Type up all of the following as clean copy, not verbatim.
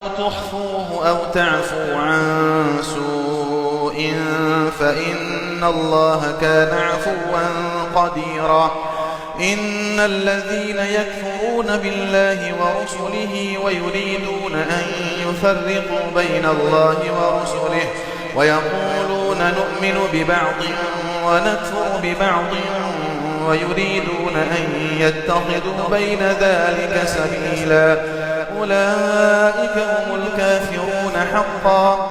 تخفوه أو تعفو عن سوء فإن الله كان عفوا قديرا. إن الذين يكفرون بالله ورسله ويريدون أن يفرقوا بين الله ورسله ويقولون نؤمن ببعض ونكفر ببعض ويريدون أن يتخذوا بين ذلك سبيلا أولئك هم الكافرون حقا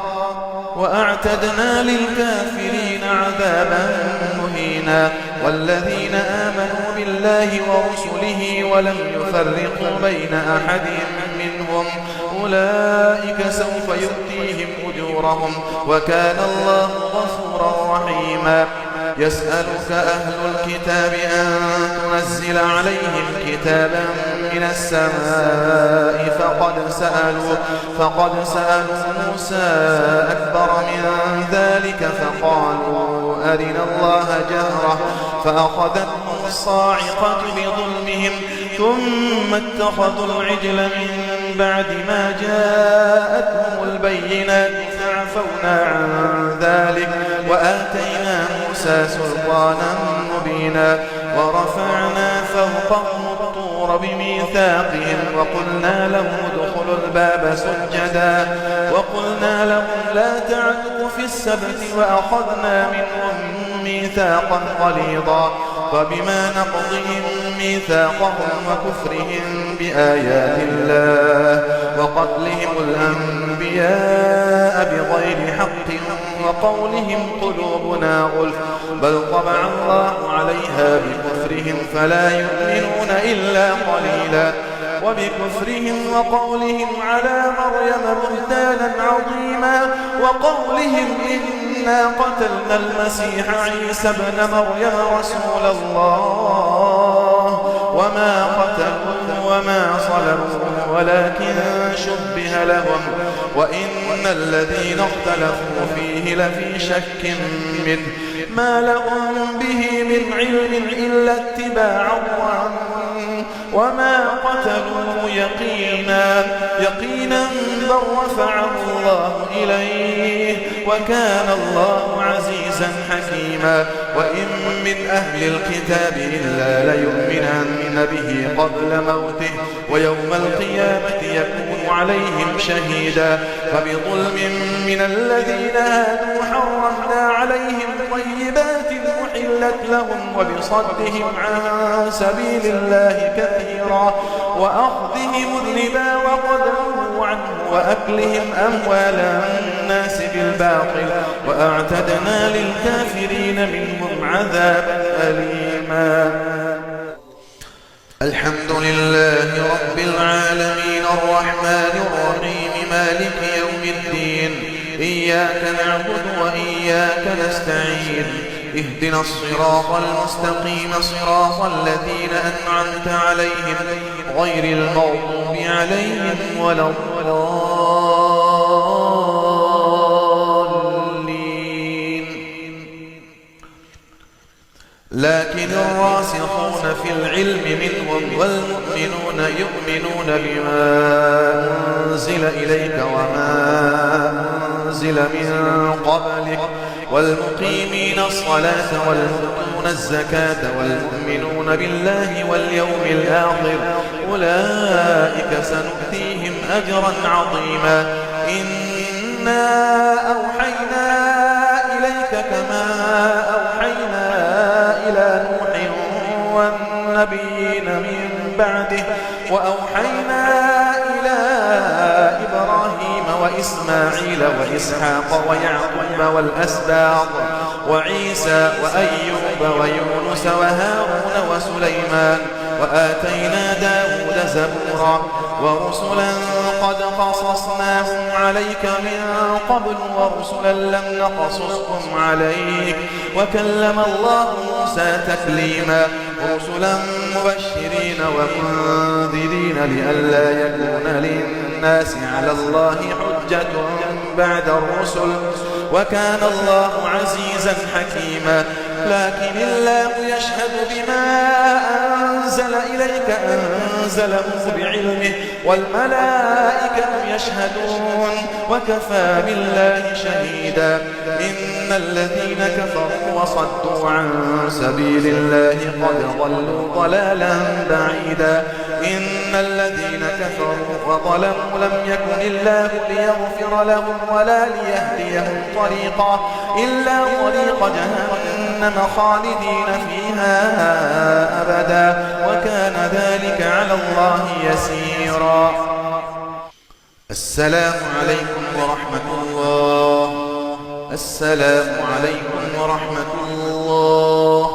وأعتدنا للكافرين عذابا مهينا. والذين آمنوا بالله ورسله ولم يفرقوا بين أحد منهم أولئك سوف يؤتيهم أجورهم وكان الله غفورا رحيما. يسألك أهل الكتاب أن تنزل عليهم كتابا من السماء فقد سألوا موسى أكبر من ذلك فقالوا أرنا الله جهرة فأخذتهم الصاعقة بظلمهم ثم اتخذوا العجل من بعد ما جاءتهم البينات فعفونا عن ذلك وآتينا موسى سلطانا مبينا. ورفعنا فوقهم الطور بميثاقهم وقلنا لهم ادخلوا الباب سجدا وقلنا لهم لا تعدوا في السبت وأخذنا منهم ميثاقا غليظا. فبما نقضهم ميثاقهم وكفرهم بآيات الله وقتلهم الأنبياء بغير حق وقولهم قلوبنا غلف بل طبع الله عليها بكفرهم فلا يؤمنون إلا قليلا. وبكفرهم وقولهم على مريم بهتانا عظيما وقولهم إنا قتلنا المسيح عيسى ابن مريم رسول الله وما قتلوه وما صلبوه ولكن شبه لهم وإن الذين اختلفوا فيه لفي شك منه ما لهم به من علم إلا اتباع الظن وما قتلوه يقينا بل رفعه الله إليه وكان الله عزيزا حكيما. وإن من أهل الكتاب إلا ليؤمنن به قبل موته ويوم القيامة يكون عليهم شهيدا. فبظلم من الذين هادوا حرمنا عليهم طيبات أحلت لهم وبصدهم عن سبيل الله كثيرا وأخذهم الربا وقد نهوا عنه وأكلهم أموال الناس بالباطل وأعتدنا للكافرين منهم عذابا أليما. الحمد لله رب العالمين الرحمن الرحيم مالك يوم الدين إياك نعبد وإياك نستعين اهدنا الصراط المستقيم صراط الذين أنعمت عليهم غير المغضوب عليهم ولا الضالين. لكن الراسخون في العلم منهم والمؤمنون يؤمنون بما أنزل إليك وما أنزل من قبلك والمقيمين الصلاة والمؤتون الزكاة والمؤمنون بالله واليوم الآخر أولئك سنؤتيهم أجرا عظيما. إنا أوحينا إليك كما أوحينا إلى نوح والنبيين من بعده وأوحينا إلى إبراهيم وإسماعيل وإسحاق ويعقوب والأسباط وعيسى وأيوب ويونس وهارون وسليمان وآتينا داود زبورا ورسلا قد قصصناهم عليك من قبل ورسلا لم نقصصهم عليك وكلم الله موسى تكليما. رسلا مبشرين ومنذرين لئلا يكون للناس على الله حجة بعد الرسل وكان الله عزيزا حكيما. لكن الله يشهد بما أنزل أنزل إليك أنزله بعلمه والملائكة يشهدون وكفى بالله شهيدا إن الذين كفروا وصدوا عن سبيل الله قد ضلوا ضلالا بعيدا إن الذين كفروا وظلموا لم يكن الله ليغفر لهم ولا ليهديهم طريقا إلا طريق جهنم خالدين فيها أبدا وكان ذلك على الله يسيرا. السلام عليكم ورحمة الله. السلام عليكم ورحمة الله.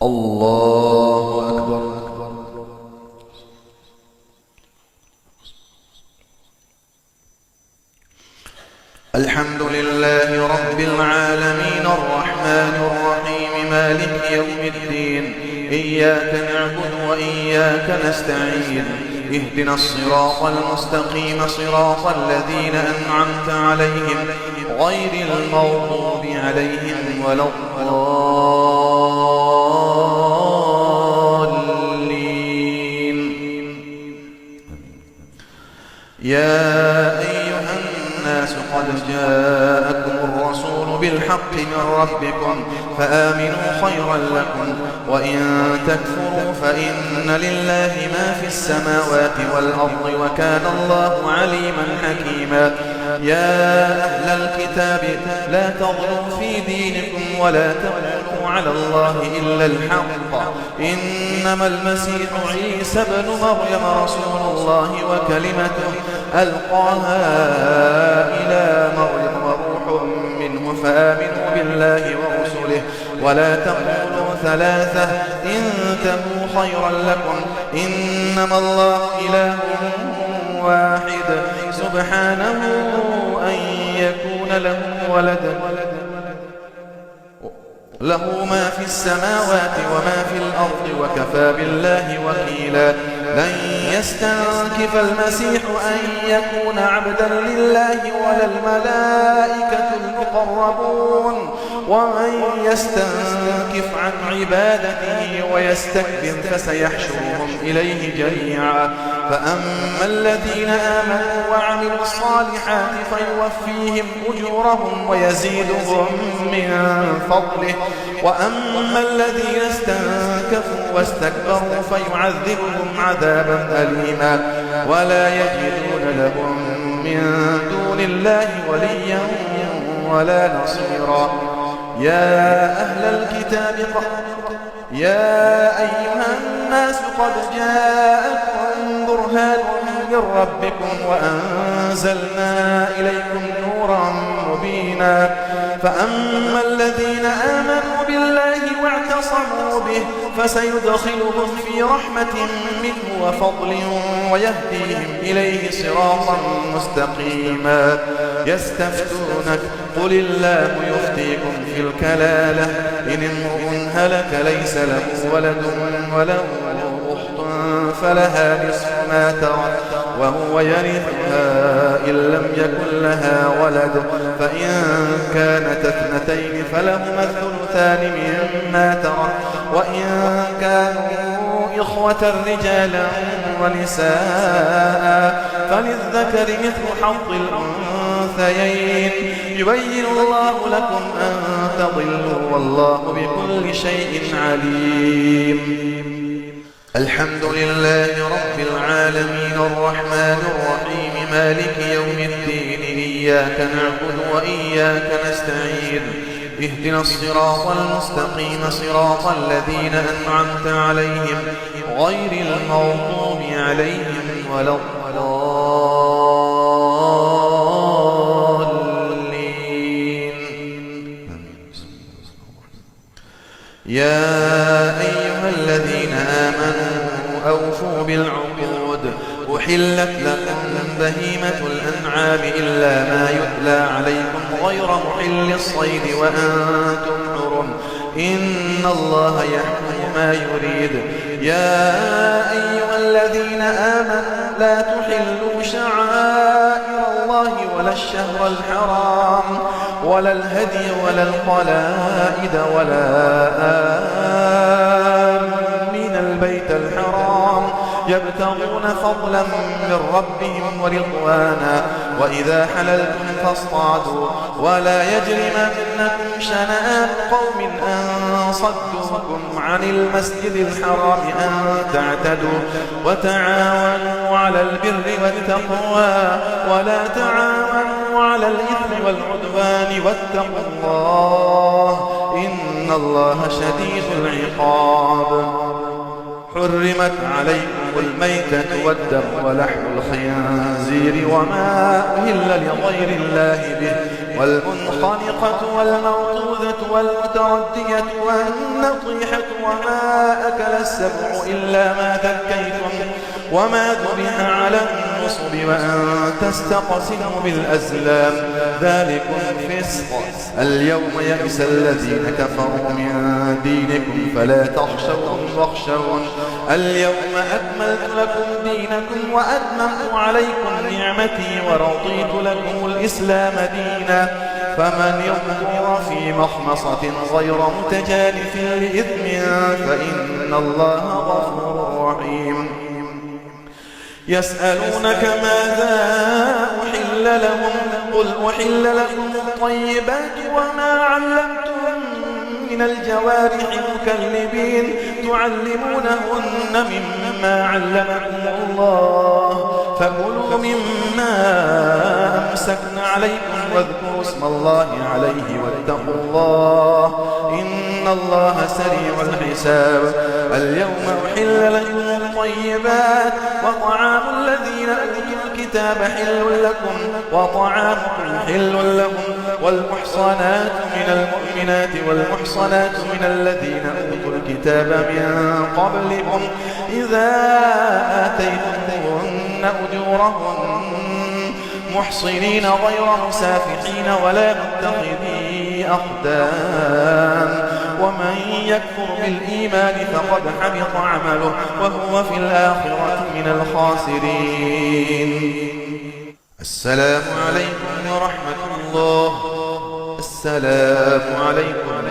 الله أكبر. الحمد لله رب العالمين الرحمن الرحيم مالك يوم الدين إياك نعبد وإياك نستعين اهدنا الصراط المستقيم صراط الذين أنعمت عليهم غير المغضوب عليهم ولا الضالين. يا أيها الناس قد جاءكم الرسول بالحق من ربكم فآمنوا خيرا لكم وإن تكفروا فإن لله ما في السماوات والأرض وكان الله عليما حكيما. يا أهل الكتاب لا تغلوا في دينكم ولا تقولوا على الله إلا الحق إنما المسيح عيسى بن مريم رسول الله وكلمته ألقاها إلى مريم وروح منه فآمنوا بالله ورسله ولا تقولوا ثلاثة انتهوا خيرا لكم إنما الله إله واحد سبحانه أن يكون له ولد له ما في السماوات وما في الأرض وكفى بالله وكيلا. لن يستنكف المسيح أن يكون عبدا لله ولا الملائكة المقربون ومن يستنكف عن عبادته ويستكبر فسيحشرهم إليه جميعا. فأما الذين آمنوا وعملوا الصالحات فيوفيهم أجورهم ويزيدهم من فضله وأما الذين استنكفوا واستكبروا فيعذبهم عذابا أليما ولا يجدون لهم من دون الله وليا ولا نصيرا. يا أهل الكتاب يا أيها الناس قد جاءكم برهان من ربكم وأنزلنا إليكم نورا مبينا. فأما الذين آمنوا بالله واعتصموا به فسيدخلهم في رحمة منه وفضل ويهديهم إليه صراطا مستقيما. يستفتونك قل الله يفتيكم في الكلالة إن امرؤ هلك ليس له ولد وله أخت فلها نصف ما ترك وهو يرثها إن لم يكن لها ولد فإن كانت اثنتين فلهما الثلثان مما ترك وإن كانوا إخوة رجالا ونساء فللذكر مثل حظ الأنثيين يبين الله لكم أن تضلوا والله بكل شيء عليم. الحمد لله رب العالمين الرحمن الرحيم مالك يوم الدين إياك نعبد وإياك نستعين اهدنا الصراط المستقيم صراط الذين أنعمت عليهم غير المغضوب عليهم ولا الضالين. يا أيها الذين آمنوا أوفوا بالعقود أحلت لكم بهيمة الأنعام إلا ما يتلى عليكم غير محل الصيد وأنتم حرم إن الله يحكم ما يريد. يا أيها الذين آمنوا لا تحلوا شعائر الله ولا الشهر الحرام ولا الهدي ولا القلائد ولا آمين البيت الحرام يبتغون فضلا من ربهم ورضوانا وإذا حللتم فاصطادوا ولا يجرمنكم شنآن قوم أن صدوكم عن المسجد الحرام أن تعتدوا وتعاونوا على البر والتقوى ولا تعاونوا على الإثم والعدوان واتقوا الله إن الله شديد العقاب. حرمت عليكم الميتة والدم ولحم الخنزير وما أهل لغير الله به والمنخنقة والموقوذة والمتردية والنطيحة وما أكل السبع إلا ما ذكيتم وما ذبح على النصب وأن تستقسموا بالأزلام ذلكم فسق. اليوم يئس الذين كفروا من دينكم فلا تخشوهم واخشون اليوم أكملت لكم دينكم وأتممت عليكم نعمتي ورضيت لكم الإسلام دينا فمن يضطر في مخمصة غير متجانف لإثم فإن الله غفور رحيم. يسألونك ماذا أحل لهم قل أحل لكم الطيبات وما علمتم من الجوارح مكلبين تعلمونهن مما علمكم الله فكلوا مما أمسكن عليكم واذكروا اسم الله عليه واتقوا الله إن الله سريع الحساب. اليوم أحل لكم الطيبات وطعام الذين أوتوا الكتاب حل لكم وطعامكم حل لهم والمحصنات من المؤمنات والمحصنات من الذين أوتوا الكتاب من قبلكم إذا آتيتموهن أجورهن محصنين غير مسافحين ولا متخذي أخدان ومن يكفر بالإيمان فقد حبط عمله وهو في الآخرة من الخاسرين. السلام عليكم ورحمة الله. السلام عليكم